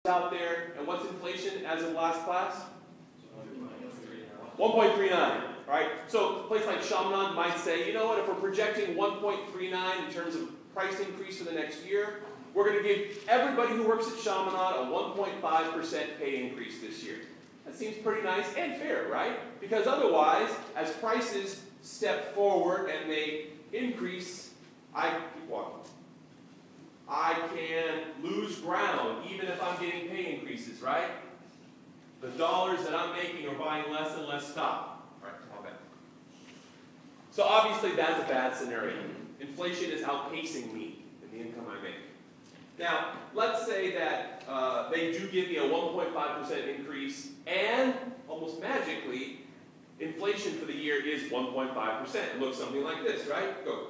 out there, and what's inflation as of last class? 1.39, right? So a place like Chaminade might say, you know what, if we're projecting 1.39 in terms of price increase for the next year, we're going to give everybody who works at Chaminade a 1.5% pay increase this year. That seems pretty nice and fair, right? Because otherwise, as prices step forward and they increase, I can lose ground even if I'm getting pay increases, right? The dollars that I'm making are buying less and less stock. Right? Okay. So obviously that's a bad scenario. Inflation is outpacing me in the income I make. Now, let's say that they do give me a 1.5% increase, and almost magically, inflation for the year is 1.5%. It looks something like this, right? Go.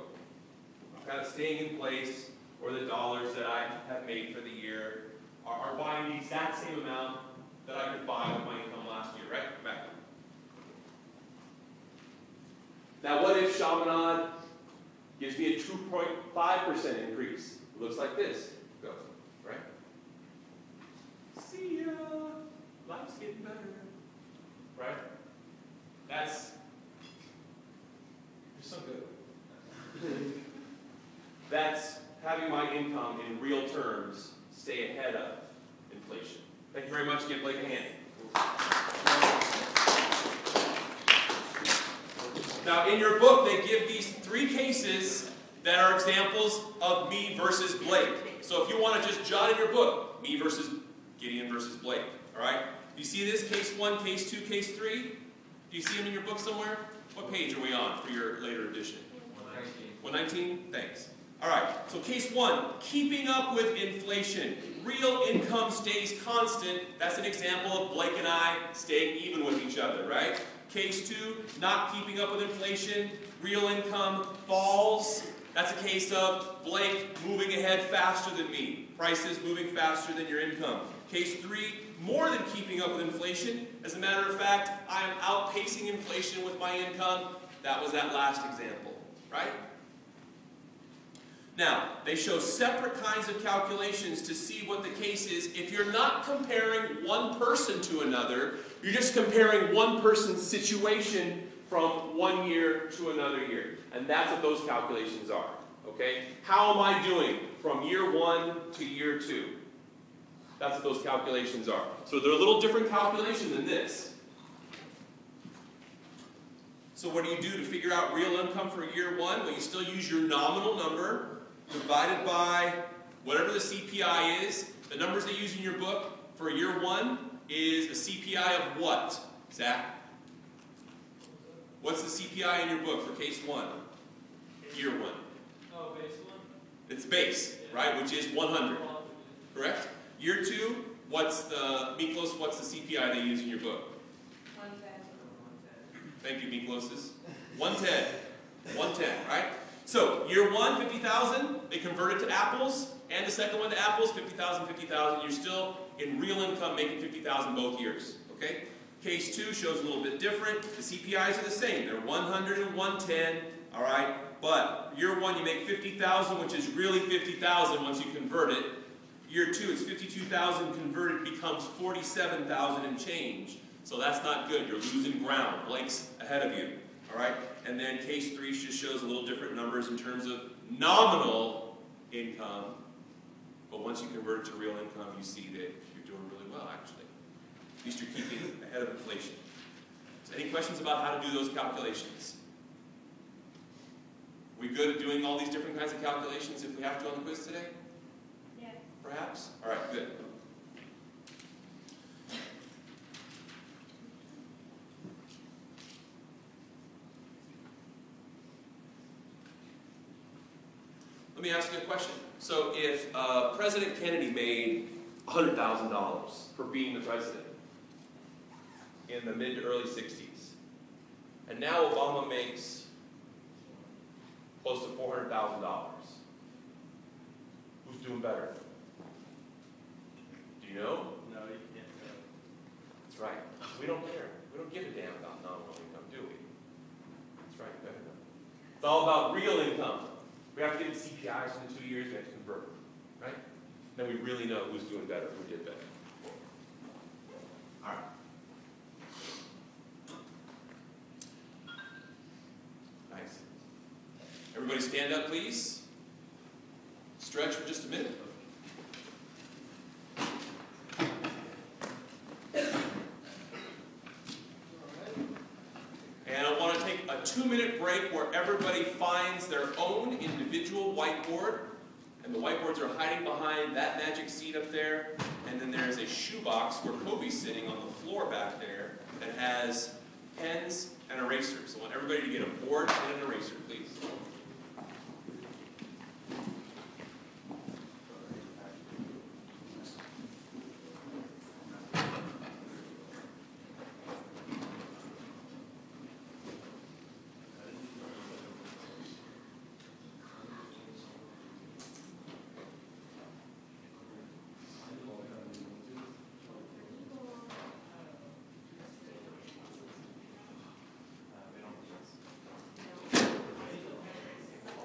Kind of staying in place, or the dollars that I have made for the year are buying the exact same amount that I could buy with my income last year, right? Back. Now, what if Chaminade gives me a 2.5% increase? It looks like this. Go, right? See ya. Life's getting better. Right? That's so good. That's having my income in real terms stay ahead of inflation. Thank you very much. Give Blake a hand. Now, in your book, they give these 3 cases that are examples of me versus Blake. So if you want to just jot in your book, me versus Gideon versus Blake. All right? Do you see this? Case 1, case 2, case 3? Do you see them in your book somewhere? What page are we on for your later edition? 119. 119? Thanks. All right, so case 1, keeping up with inflation. Real income stays constant. That's an example of Blake and I staying even with each other, right? Case 2, not keeping up with inflation. Real income falls. That's a case of Blake moving ahead faster than me. Prices moving faster than your income. Case 3, more than keeping up with inflation. As a matter of fact, I am outpacing inflation with my income. That was that last example, right? Now, they show separate kinds of calculations to see what the case is. If you're not comparing one person to another, you're just comparing one person's situation from one year to another year. And that's what those calculations are. Okay? How am I doing from year 1 to year 2? That's what those calculations are. So they're a little different calculation than this. So what do you do to figure out real income for year 1? Well, you still use your nominal number divided by whatever the CPI is. The numbers they use in your book for year 1 is a CPI of what, Zach? What's the CPI in your book for case 1? Year 1. Oh, base 1? It's base, right, which is 100. Correct? Year 2, what's the, Miklos, what's the CPI they use in your book? 110. Thank you, Mikloses. 110. 110, right? So, year 1, 50,000, they convert it to apples, and the second one to apples, 50,000, 50,000. You're still in real income making 50,000 both years, okay? Case 2 shows a little bit different. The CPIs are the same. They're 100 and 110, all right? But year 1, you make 50,000, which is really 50,000 once you convert it. Year 2, it's 52,000 converted, becomes 47,000 and change. So that's not good. You're losing ground. Blake's ahead of you. All right? And then case 3 just shows a little different numbers in terms of nominal income. But once you convert it to real income, you see that you're doing really well, actually. At least you're keeping ahead of inflation. So any questions about how to do those calculations? We good at doing all these different kinds of calculations if we have to on the quiz today? Yes. Perhaps? All right, good. Let me ask you a question. So if President Kennedy made $100,000 for being the president in the mid to early 60s, and now Obama makes close to $400,000, who's doing better? Do you know? No, you can't tell. That's right. We don't care. We don't give a damn about nominal income, do we? That's right. Better know. It's all about real income. We have to get the CPIs in the 2 years, we have to convert, right? Then we really know who's doing better, who did better. Everybody stand up, please. Stretch for just a minute. And I want to take a 2-minute break where everybody finds their own individual whiteboard. And the whiteboards are hiding behind that magic seat up there. And then there's a shoebox where Kobe's sitting on the floor back there that has pens and erasers. So I want everybody to get a board and an eraser, please.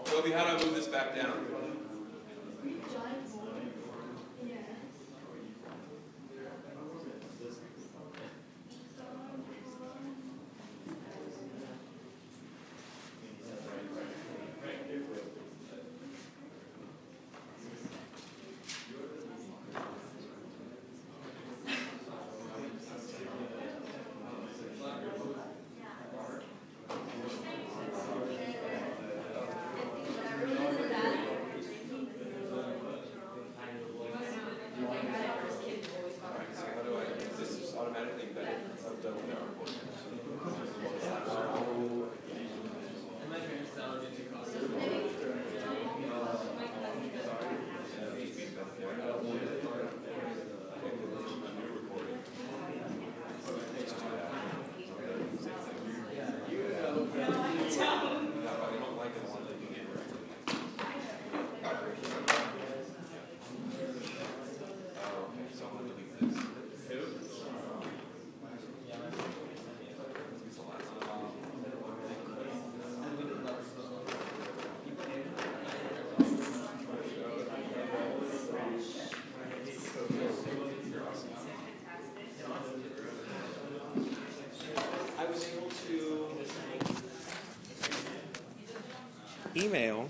Kobe, how do I move this back down? Email.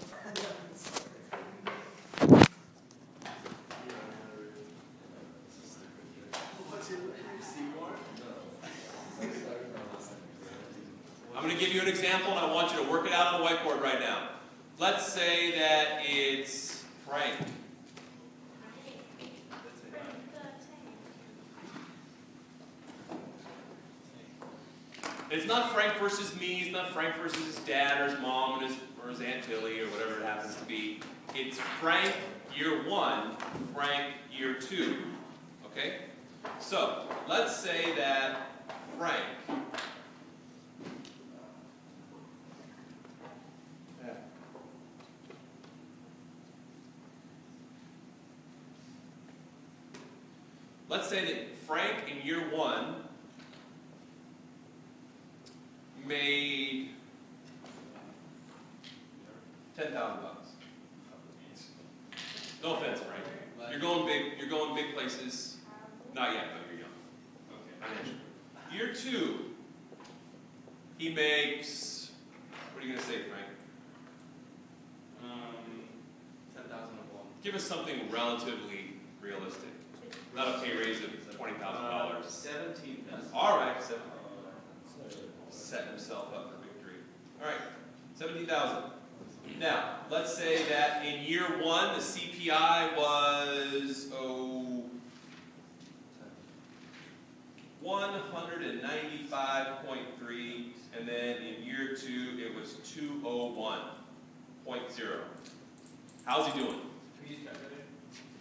I'm going to give you an example, and I want you to work it out on the whiteboard right now. Let's say that it's Frank. It's not Frank versus me, it's not Frank versus his dad or his mom or his Aunt Tilly or whatever it happens to be. It's Frank year 1, Frank year 2. Okay? So, let's say that Frank in year 1 made $10,000. No offense, Frank. You're going big. You're going big places. Not yet, though. You're young. Okay. Year 2, he makes. What are you going to say, Frank? 10,000 of one. Give us something relatively realistic. Not a pay raise of $20,000. 17,000. All right. Set himself up for victory. All right. 17,000. Now, let's say that in year 1, the CPI was 195.3, and then in year 2, it was 201.0. How's he doing?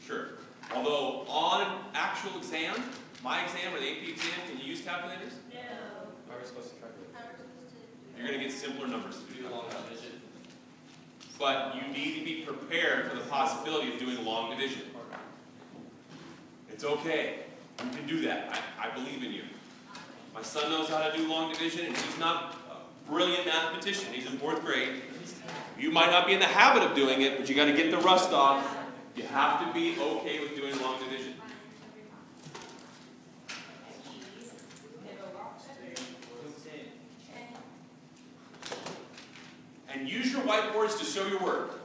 Sure. Although on an actual exam, my exam or the AP exam, can you use calculators? No. How are we supposed to calculate? You're going to get simpler numbers to do long division. But you need to be prepared for the possibility of doing long division. It's okay. You can do that. I believe in you. My son knows how to do long division, and he's not a brilliant mathematician. He's in 4th grade. You might not be in the habit of doing it, but you got to get the rust off. You have to be okay with doing long division. And and use your whiteboards to show your work.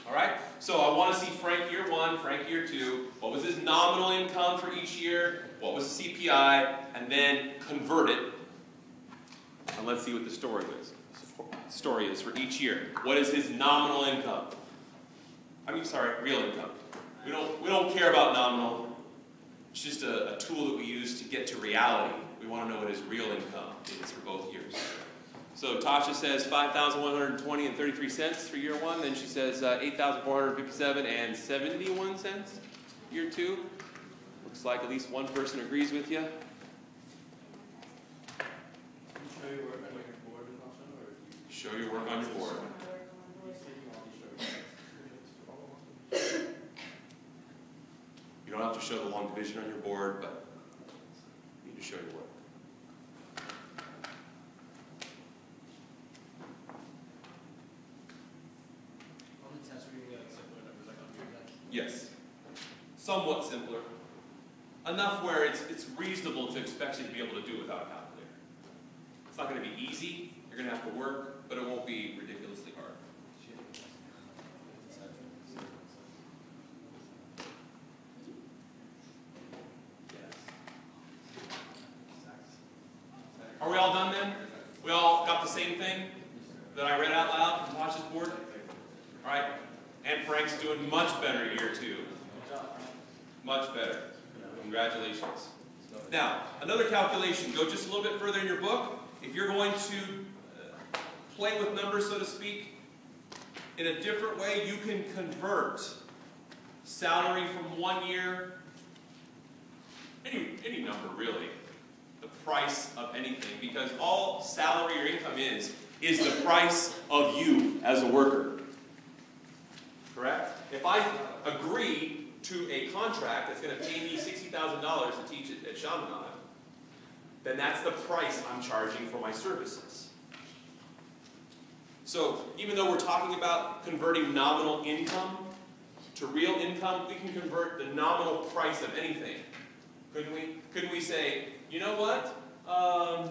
All right? So I want to see Frank year 1, Frank year 2. What was his nominal income for each year? What was the CPI? And then convert it. And let's see what the story is for each year. What is his nominal income? Real income. We don't care about nominal. It's just a tool that we use to get to reality. We want to know what his real income is for both years. So Tasha says $5,120.33 for year 1. Then she says $8,457.71 year 2. Looks like at least one person agrees with you. Show your work on your board. You don't have to show the long division on your board, but you need to show your work. Yes. Somewhat simpler. Enough where it's reasonable to expect you to be able to do it without a calculator. It's not going to be easy. You're going to have to work, but it won't be ridiculously hard. Are we all done then? We all got the same thing that I read out loud from Tasha's board? All right. And Frank's doing much better year 2. Much better. Congratulations. Now, another calculation. Go just a little bit further in your book. If you're going to play with numbers, so to speak, in a different way, you can convert salary from 1 year, any number really, the price of anything, because all salary or income is the price of you as a worker. Correct? If I agree to a contract that's going to pay me $60,000 to teach it at Chaminade, then that's the price I'm charging for my services. So even though we're talking about converting nominal income to real income, we can convert the nominal price of anything. Couldn't we? Couldn't we say, you know what? I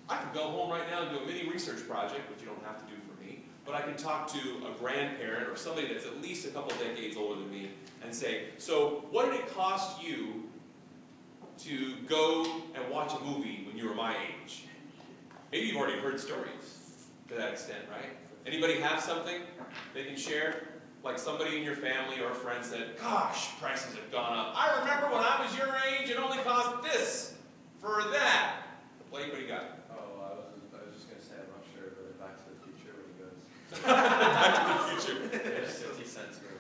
could go home right now and do a mini research project, which you don't have to do for me, but I can talk to a grandparent or somebody that's at least a couple decades older than me and say, so what did it cost you to go and watch a movie when you were my age? Maybe you've already heard stories to that extent, right? Anybody have something they can share? Like somebody in your family or a friend said, gosh, prices have gone up. I remember when I was your age, it only cost this for that. Blake, what do you got? Oh, I was just going to say, I'm not sure, but Back to the Future when he goes. Back to the Future. There's 50 cents for it.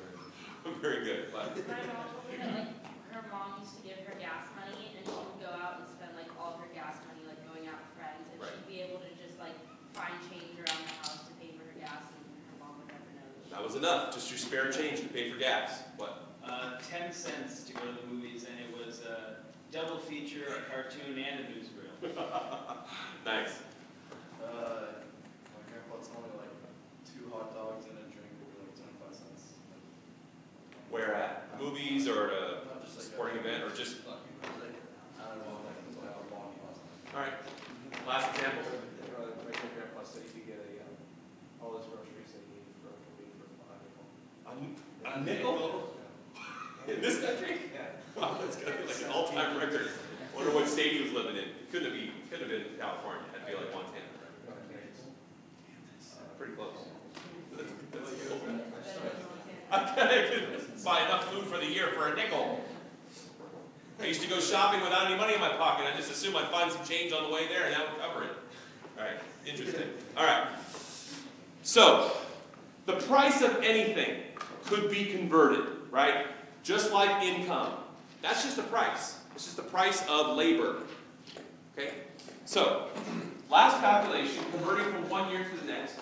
Very good. My mom told me that, like, her mom used to give her gas money, and she would go out and spend, like, all of her gas money, like, going out with friends, and Right. she'd be able to just, like, find change around the house to pay for her gas, and her mom would never know. That was enough. Just your spare change to pay for gas. What? 10 cents to go to the movies, and it was a double feature, a cartoon, and a newsreel. Nice. My grandpa told me like 2 hot dogs and a drink would be like 25 cents. Where at? Movies or a Not just like sporting event or just... I don't know, like a long last night. All right. Last example. My grandpa said he could get all his groceries that he needed for a week for $5. A nickel? In this country? Yeah. Wow, that's got to be like an all-time record. I wonder what state he was living in. It couldn't have been California. It had to be like Montana. Pretty close. That's cool. I could buy enough food for the year for a nickel. I used to go shopping without any money in my pocket. I just assumed I'd find some change on the way there and that would cover it. All right, interesting. All right. So, the price of anything could be converted, right? Just like income. That's just a price. It's just the price of labor. Okay? So, last calculation, converting from 1 year to the next.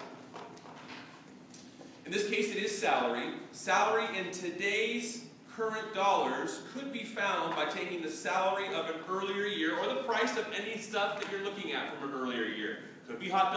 In this case, it is salary. Salary in today's current dollars could be found by taking the salary of an earlier year or the price of any stuff that you're looking at from an earlier year. Could be hot dogs.